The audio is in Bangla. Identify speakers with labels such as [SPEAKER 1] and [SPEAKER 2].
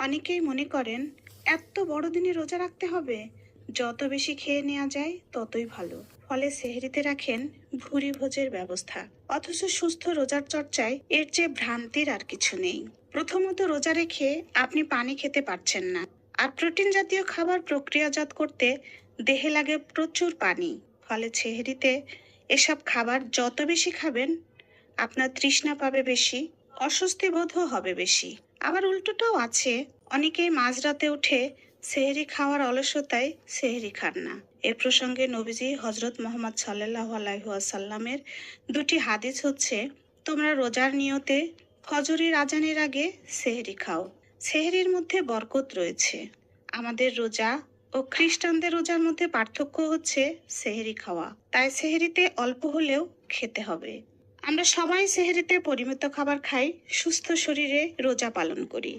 [SPEAKER 1] অনেকেই মনে করেন এত বড়দিনে রোজা রাখতে হবে, যত বেশি খেয়ে নেওয়া যায় ততই ভালো। ফলে সেহরিতে রাখেন ভুরি ভোজের ব্যবস্থা, অথচ সুস্থ রোজার চর্চায় এর চেয়ে ভ্রান্তির আর কিছু নেই। প্রথমত, রোজা রেখে আপনি পানি খেতে পারছেন না, আর প্রোটিন জাতীয় খাবার প্রক্রিয়াজাত করতে দেহে লাগে প্রচুর পানি। ফলে সেহরিতে এসব খাবার যত বেশি খাবেন, আপনার তৃষ্ণা পাবে বেশি, অস্বস্তি বোধও হবে বেশি। আবার উল্টোটাও আছে, অনেকেই মাঝরাতে উঠে সেহরি খাওয়ার অলসতায় সেহরি খান না। এ প্রসঙ্গে নবীজি হজরত মোহাম্মদ সাল্লাল্লাহু আলাইহি ওয়াসাল্লামের দুটি হাদিস হচ্ছে, তোমরা রোজার নিয়তে ফজরের আজানের আগে সেহরি খাও, সেহরির মধ্যে বরকত রয়েছে। আমাদের রোজা ও খ্রিস্টানদের রোজার মধ্যে পার্থক্য হচ্ছে সেহরি খাওয়া, তাই সেহরিতে অল্প হলেও খেতে হবে। আমরা সবাই সেহরিতে পরিমিত খাবার খাই, সুস্থ শরীরে রোজা পালন করি।